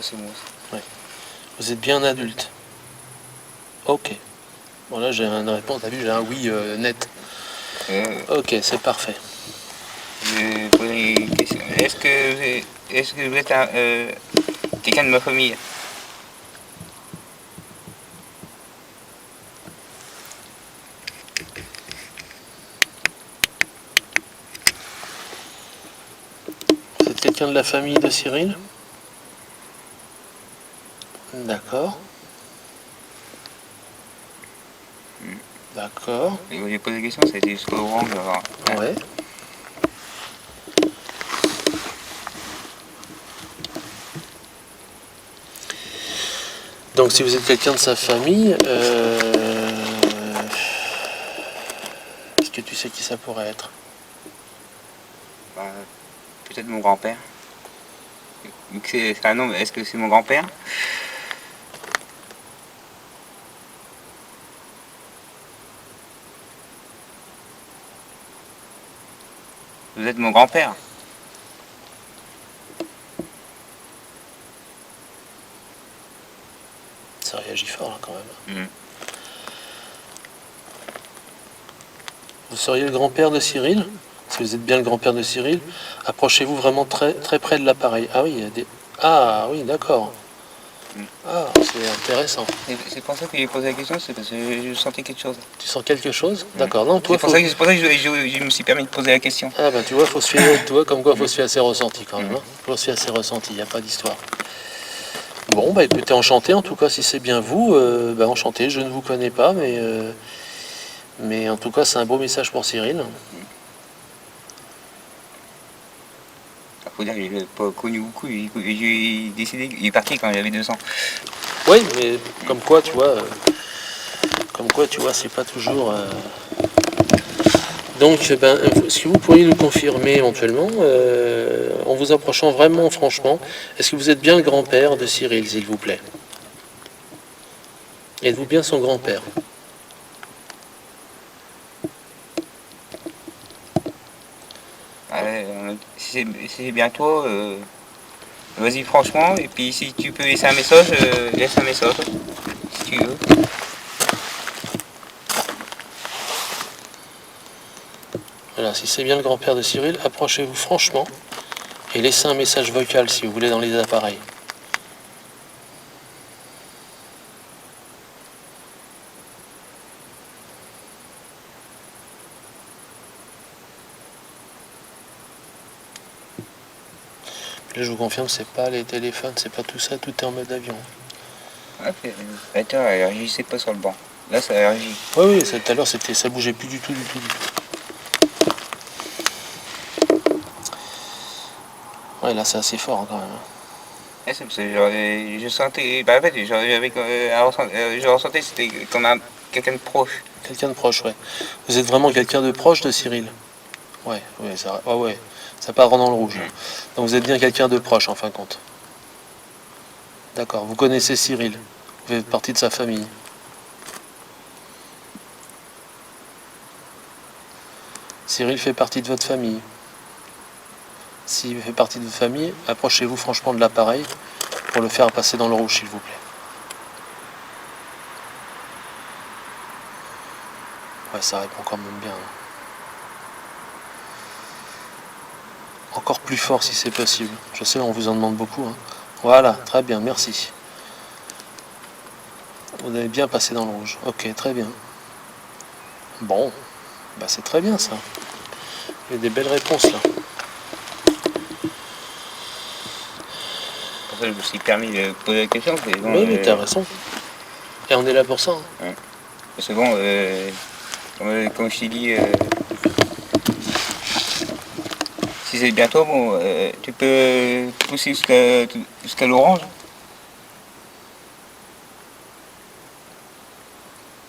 C'est moi. Ouais. Vous êtes bien un adulte. Ok. Bon là j'ai une réponse, t'as vu, j'ai un oui net. Ok, c'est parfait. Je pose une question. Est-ce que vous êtes quelqu'un de ma famille? Vous êtes quelqu'un de la famille de Cyril? D'accord. D'accord. Et quand j'ai posé la question, ça a été jusqu'au rang. Ouais. Donc si vous êtes quelqu'un de sa famille, est-ce que tu sais qui ça pourrait être? Bah, peut-être mon grand-père. Vu que c'est un nom, est-ce que c'est mon grand-père? Vous êtes mon grand-père? Ça réagit fort là quand même. Vous seriez le grand-père de Cyril? Si vous êtes bien le grand-père de Cyril, approchez-vous vraiment très, très près de l'appareil. Ah oui, il y a des... Ah oui, d'accord. Ah, c'est intéressant. C'est pour ça que j'ai posé la question, c'est parce que je sentais quelque chose. Tu sens quelque chose? D'accord. Non, toi, C'est pour ça que je me suis permis de poser la question. Ah ben tu vois, faut se fier, tu vois, comme quoi faut se fier à ses ressentis quand même. Hein, faut se fier à ses ressentis, il n'y a pas d'histoire. Bon, bah écoutez, enchanté en tout cas, si c'est bien vous, enchanté, je ne vous connais pas, mais en tout cas, c'est un beau message pour Cyril. Il faut dire qu'il n'est pas connu beaucoup. Il est décédé, il est parti quand j'avais 2 ans. Oui, mais comme quoi, tu vois, c'est pas toujours. Donc, est-ce que vous pourriez nous confirmer éventuellement, en vous approchant vraiment franchement, est-ce que vous êtes bien le grand-père de Cyril, s'il vous plaît? Êtes-vous bien son grand-père? Si c'est bien toi, vas-y franchement, et puis si tu peux laisser un message, laisse un message, si tu veux. Voilà, si c'est bien le grand-père de Cyril, approchez-vous franchement et laissez un message vocal si vous voulez dans les appareils. Là, je vous confirme, c'est pas les téléphones, c'est pas tout ça, tout est en mode avion. Ouais, attends, elle réagissait pas sur le banc. Là, ça réagit. Oui, tout à l'heure, ça bougeait plus du tout. Ouais, là, c'est assez fort hein, quand même. Ouais, c'est parce que je sentais, bah en fait, je ressentais que c'était comme quelqu'un de proche. Quelqu'un de proche, ouais. Vous êtes vraiment quelqu'un de proche de Cyril? Ouais, ça part dans le rouge. Donc vous êtes bien quelqu'un de proche en fin de compte. D'accord, vous connaissez Cyril, vous faites partie de sa famille. Cyril fait partie de votre famille. S'il fait partie de votre famille, approchez-vous franchement de l'appareil pour le faire passer dans le rouge, s'il vous plaît. Ouais, ça répond quand même bien. Encore plus fort si c'est possible. Je sais, on vous en demande beaucoup. Hein. Voilà, très bien, merci. Vous avez bien passé dans le rouge. Ok, très bien. Bon, bah c'est très bien ça. Il y a des belles réponses là. Pour ça, je me suis permis de poser la question. Bon, oui, mais t'as raison. Et on est là pour ça. Hein. Ouais. Parce que bon, comme je t'ai dit, si c'est bientôt, bon, tu peux pousser jusqu'à l'orange.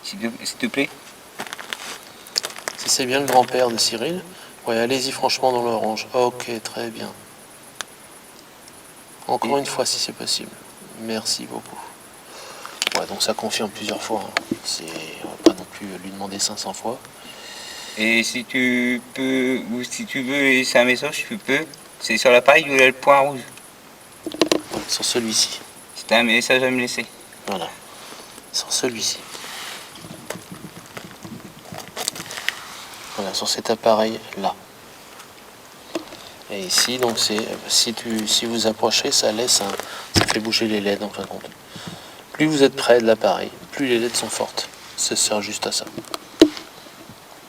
S'il te plaît. Si c'est bien le grand-père de Cyril, ouais, allez-y franchement dans l'orange. Ok, très bien. Encore une fois si c'est possible. Merci beaucoup. Ouais, donc ça confirme plusieurs fois. Hein. On va pas non plus lui demander 500 fois. Et si tu peux, ou si tu veux laisser un message, tu peux. C'est sur l'appareil où il y a le point rouge. Sur celui-ci. C'est un message à me laisser. Voilà. Sur celui-ci. Voilà, sur cet appareil-là. Et ici, donc si vous approchez, ça fait bouger les LED en fin de compte. Plus vous êtes près de l'appareil, plus les LED sont fortes. Ça sert juste à ça.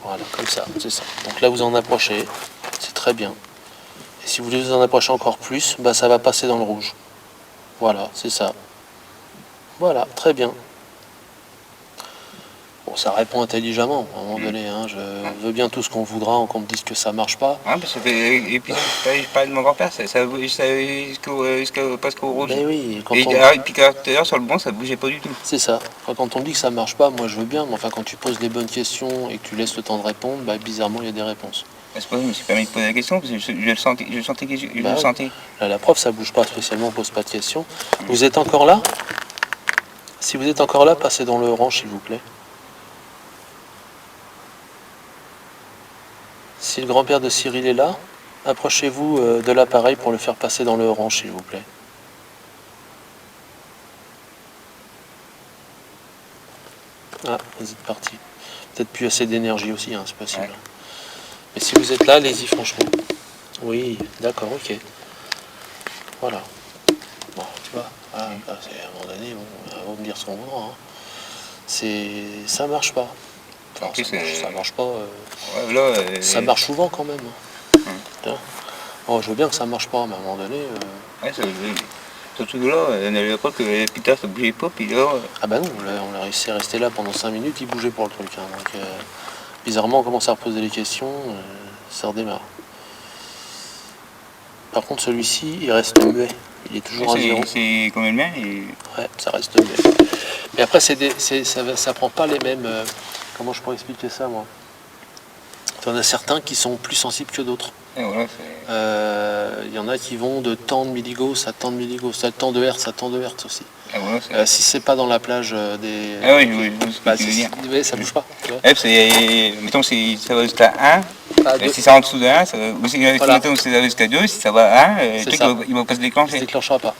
Voilà, comme ça, c'est ça. Donc là, vous en approchez, c'est très bien. Et si vous voulez vous en approcher encore plus, bah, ça va passer dans le rouge. Voilà, c'est ça. Voilà, très bien. Bon, ça répond intelligemment, à un moment donné. Hein. Je veux bien tout ce qu'on voudra, qu'on me dise que ça marche pas. Ah, et puis, je parlais de mon grand-père, ça presque au rouge. Mais oui, et puis, tout à l'heure, sur le banc, ça bougeait pas du tout. C'est ça. Quand on me dit que ça marche pas, moi je veux bien, mais enfin, quand tu poses les bonnes questions et que tu laisses le temps de répondre, bah, bizarrement, il y a des réponses. C'est pas, je me suis permis de poser la question, parce que je le sentais. Là, la prof, ça bouge pas spécialement, on pose pas de questions. Vous êtes encore là? Si vous êtes encore là, passez dans le orange, s'il vous plaît. Si le grand-père de Cyril est là, approchez-vous de l'appareil pour le faire passer dans le orange, s'il vous plaît. Ah, vous êtes parti. Peut-être plus assez d'énergie aussi, hein, c'est possible. Ouais. Mais si vous êtes là, allez-y franchement. Oui, d'accord, ok. Voilà. Bon, tu vois, à un moment donné, on va me dire ce qu'on voudra. Hein. Ça marche pas. Enfin, ça marche pas. Ouais, là, ça marche souvent quand même. Bon, je veux bien que ça marche pas, mais à un moment donné. Ouais, surtout là, on avait pas que la putain ça bougeait pas, puis là. Ah bah non, on a réussi à rester là pendant 5 minutes, il bougeait pour le truc. Hein, donc, bizarrement, on commence à reposer les questions, ça redémarre. Par contre, celui-ci, il reste muet. Il est toujours à 0. C'est comme le mien. Ouais, ça reste muet. Mais après, ça prend pas les mêmes... comment je pourrais expliquer ça, moi? Il y en a certains qui sont plus sensibles que d'autres. Voilà, il y en a qui vont de tant de milligauss à tant de milligauss, tant de hertz à tant de hertz aussi. Voilà, si c'est pas dans la plage des... Ah oui, je vois ce que tu veux dire. Ouais, ça bouge pas. Tu vois. Mettons, si ça va jusqu'à 1, Ah, si c'est en dessous de 1, ou si Voilà. mettons, si ça va jusqu'à 2, si ça va à 1, le truc il va pas se Ça ne déclencher. se déclenchera pas.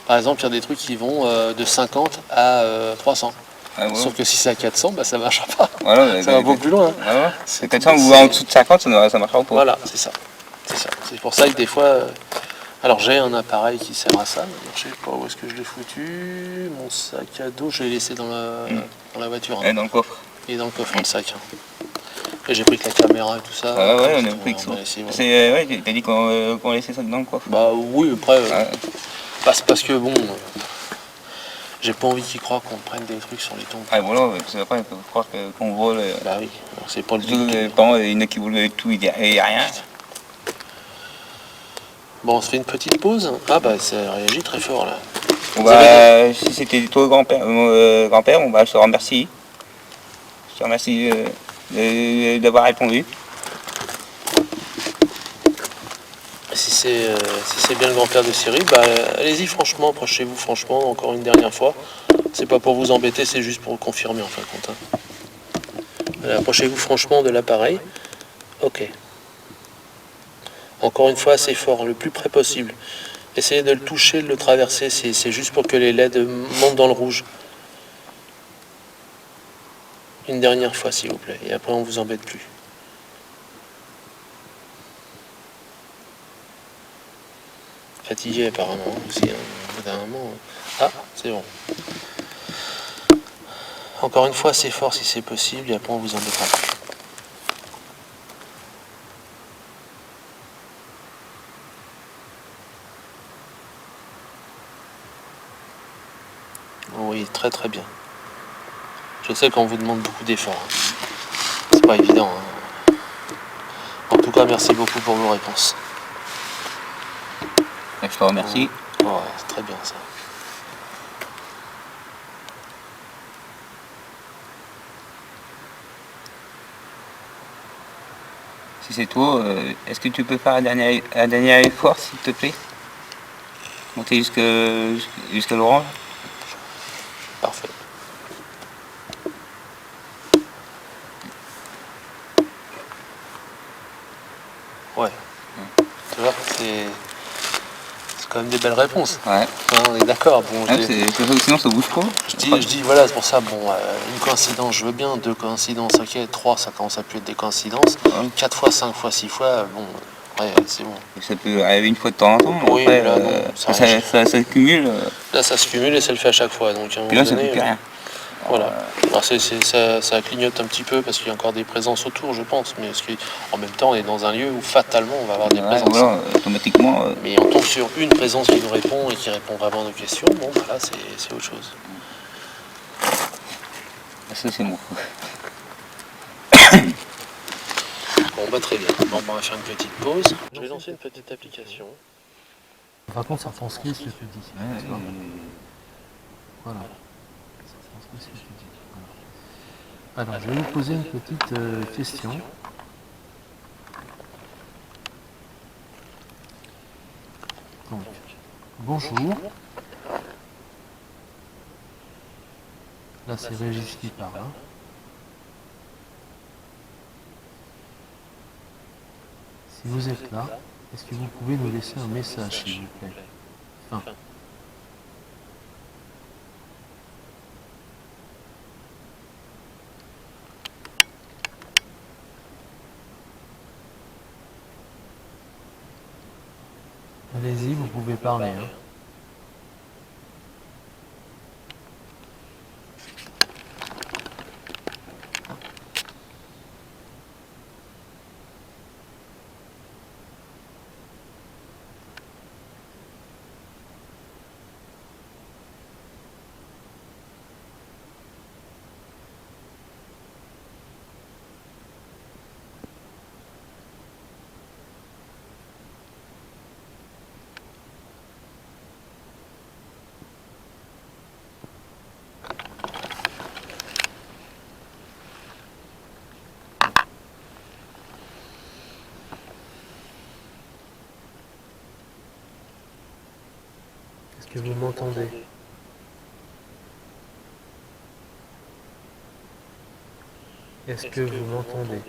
Par exemple, il y a des trucs qui vont de 50 à 300. Ah, voilà. Sauf que si c'est à 400, bah, ça ne marchera pas. Voilà, Ça va beaucoup plus loin. Hein. Voilà. C'est 400 ou en dessous de 50, ça marchera pas. Voilà, c'est ça. C'est pour ça que des fois... alors j'ai un appareil qui sert à ça. Je sais pas où est-ce que je l'ai foutu. Mon sac à dos, je l'ai laissé dans la voiture. Hein. Dans le coffre. Il est dans le coffre, le sac. Hein. Et j'ai pris que la caméra et tout ça. Ah ouais, on a pris que ça. Ouais. T'as dit qu'on laissait ça dans le coffre. Bah oui, après... c'est parce que bon... j'ai pas envie qu'ils croient qu'on prenne des trucs sur les tombes. Ah voilà, parce qu'après ils peuvent croire qu'on vole. Bah oui, c'est pas le but. Il y en a qui volent avec tout, il n'y a rien. Bon, on se fait une petite pause. Ah bah ça réagit très fort là. Si c'était toi grand-père, je te remercie. Je te remercie d'avoir répondu. Si c'est bien le grand-père de Cyril, bah allez-y franchement, approchez-vous franchement, encore une dernière fois. C'est pas pour vous embêter, c'est juste pour confirmer en fin de compte. Hein. Approchez-vous franchement de l'appareil. Ok. Encore une fois, assez fort, le plus près possible. Essayez de le toucher, de le traverser, c'est juste pour que les LED montent dans le rouge. Une dernière fois, s'il vous plaît, et après on vous embête plus. Fatigué apparemment aussi, hein, au bout d'un moment. Ah, c'est bon. Encore une fois, assez fort si c'est possible, et après on vous embêtera plus. Oui, très très bien. Je sais qu'on vous demande beaucoup d'efforts. Hein. C'est pas évident. Hein. En tout cas, merci beaucoup pour vos réponses. Je te remercie. Ouais, c'est très bien ça. Si c'est toi, est-ce que tu peux faire un dernier effort, s'il te plaît? Monter jusqu'à l'orange. Parfait. Ouais. Tu vois, c'est quand même des belles réponses. Ouais. Hein, on est d'accord. Bon, sinon ça bouge pas. Je dis voilà, c'est pour ça, bon, une coïncidence, je veux bien, 2 coïncidences, ok, 3, ça commence à plus être des coïncidences. 4 fois, 5 fois, 6 fois, bon, ouais, c'est bon. Ça peut arriver une fois de temps en temps. Oui, après, là, non, ça se cumule. Là, ça se cumule et ça le fait à chaque fois. Donc, à un moment Puis là, ça donné, ne plus rien. Voilà. Alors ça clignote un petit peu parce qu'il y a encore des présences autour, je pense. Mais en même temps, on est dans un lieu où fatalement on va avoir des présences. Voilà, automatiquement. Mais on tombe sur une présence qui nous répond et qui répond vraiment à nos questions. Bon, bah là, c'est autre chose. Ça, c'est moi. Bon, bah très bien. Bon, on va faire une petite pause. Je vais lancer une petite application. Par contre, ça retranscrit ce que tu dis. Voilà. Alors, je vais vous poser une petite question. Donc, bonjour. Là, c'est Régis qui parle. Hein. Si vous êtes là, est-ce que vous pouvez nous laisser un message, s'il vous plaît? Fin. Allez-y, vous pouvez parler. Hein. que vous m'entendez? Est-ce que vous m'entendez?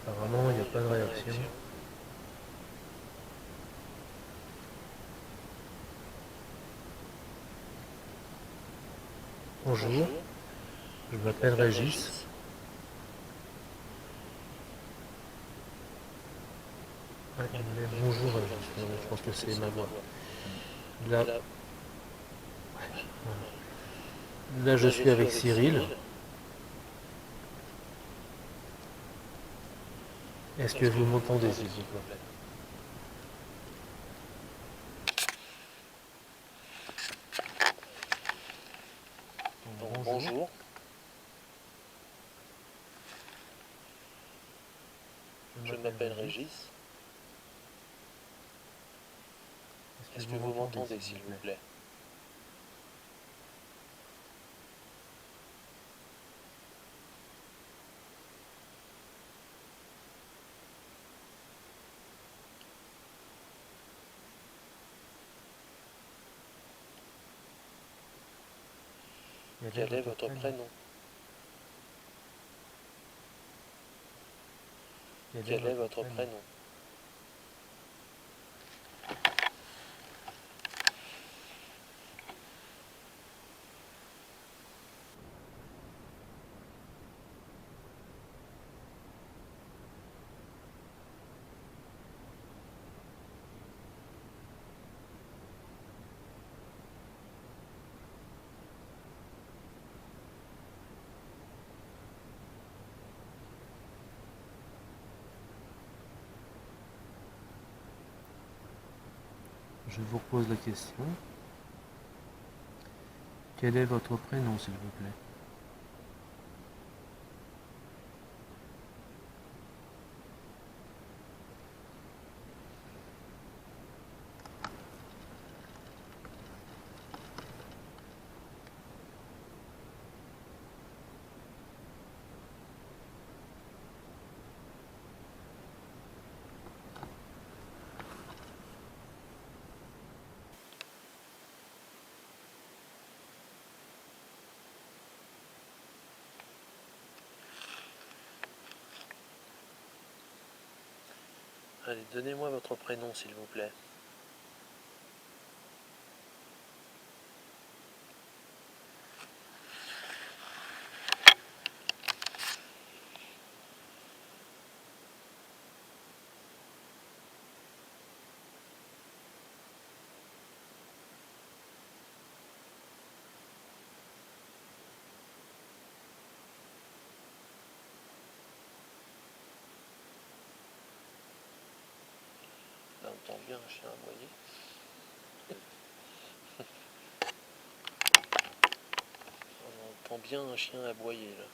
Apparemment, il n'y a pas de réaction. Bonjour, je m'appelle Régis. Ah, il me met bonjour Régis, je pense que c'est ma voix. Là, là, je suis avec Cyril. Est-ce que vous m'entendez, s'il vous plaît? Bonjour. Je m'appelle Régis. Est-ce que vous m'entendez, s'il vous plaît? Quel est votre prénom? Quel est votre prénom? Je vous pose la question. Quel est votre prénom, s'il vous plaît? Allez, donnez-moi votre prénom, s'il vous plaît. Là, on entend bien un chien aboyer. On entend bien un chien aboyer, là.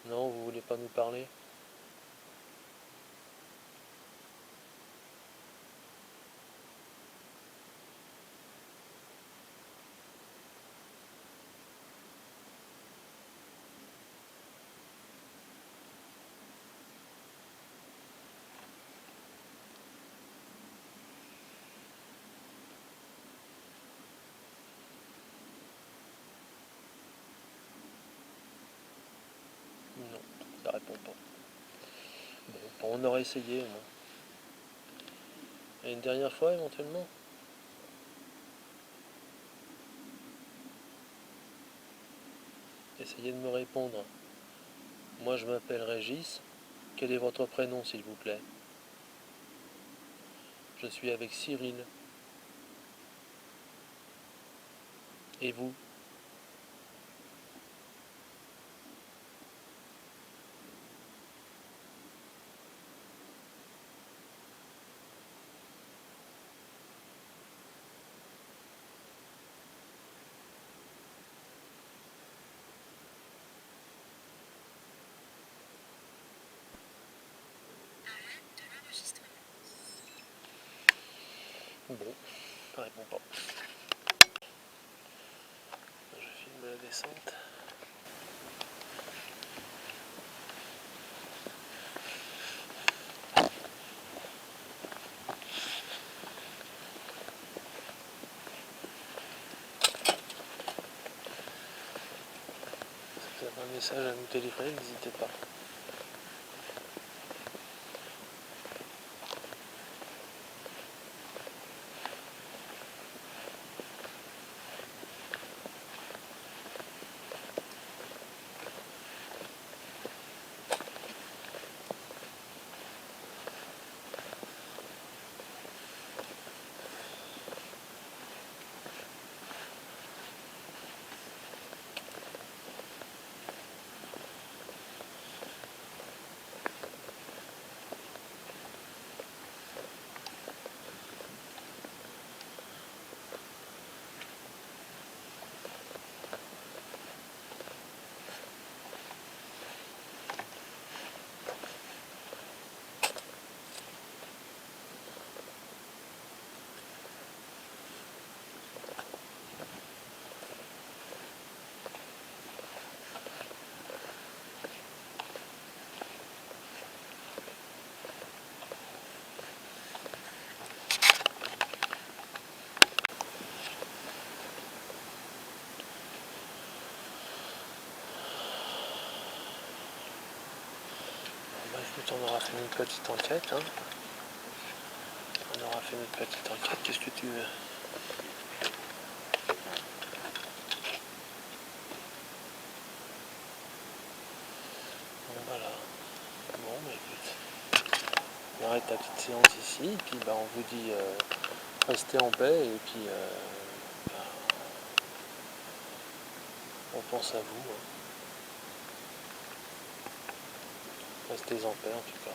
Non, vous voulez pas nous parler? Non, ça répond pas. Bon, on aurait essayé, moi. Et une dernière fois, éventuellement? Essayez de me répondre. Moi, je m'appelle Régis. Quel est votre prénom, s'il vous plaît? Je suis avec Cyril. Et vous? Bon, ça répond pas. Je filme la descente. Si vous avez un message à nous téléphoner, n'hésitez pas. On aura fait une petite enquête. Hein. On aura fait notre petite enquête. Qu'est-ce que tu veux? Bon, voilà. Bon, bah écoute. On arrête la petite séance ici. Et puis bah, on vous dit restez en paix. Et puis bah, on pense à vous. Hein. Restez en paix en tout cas.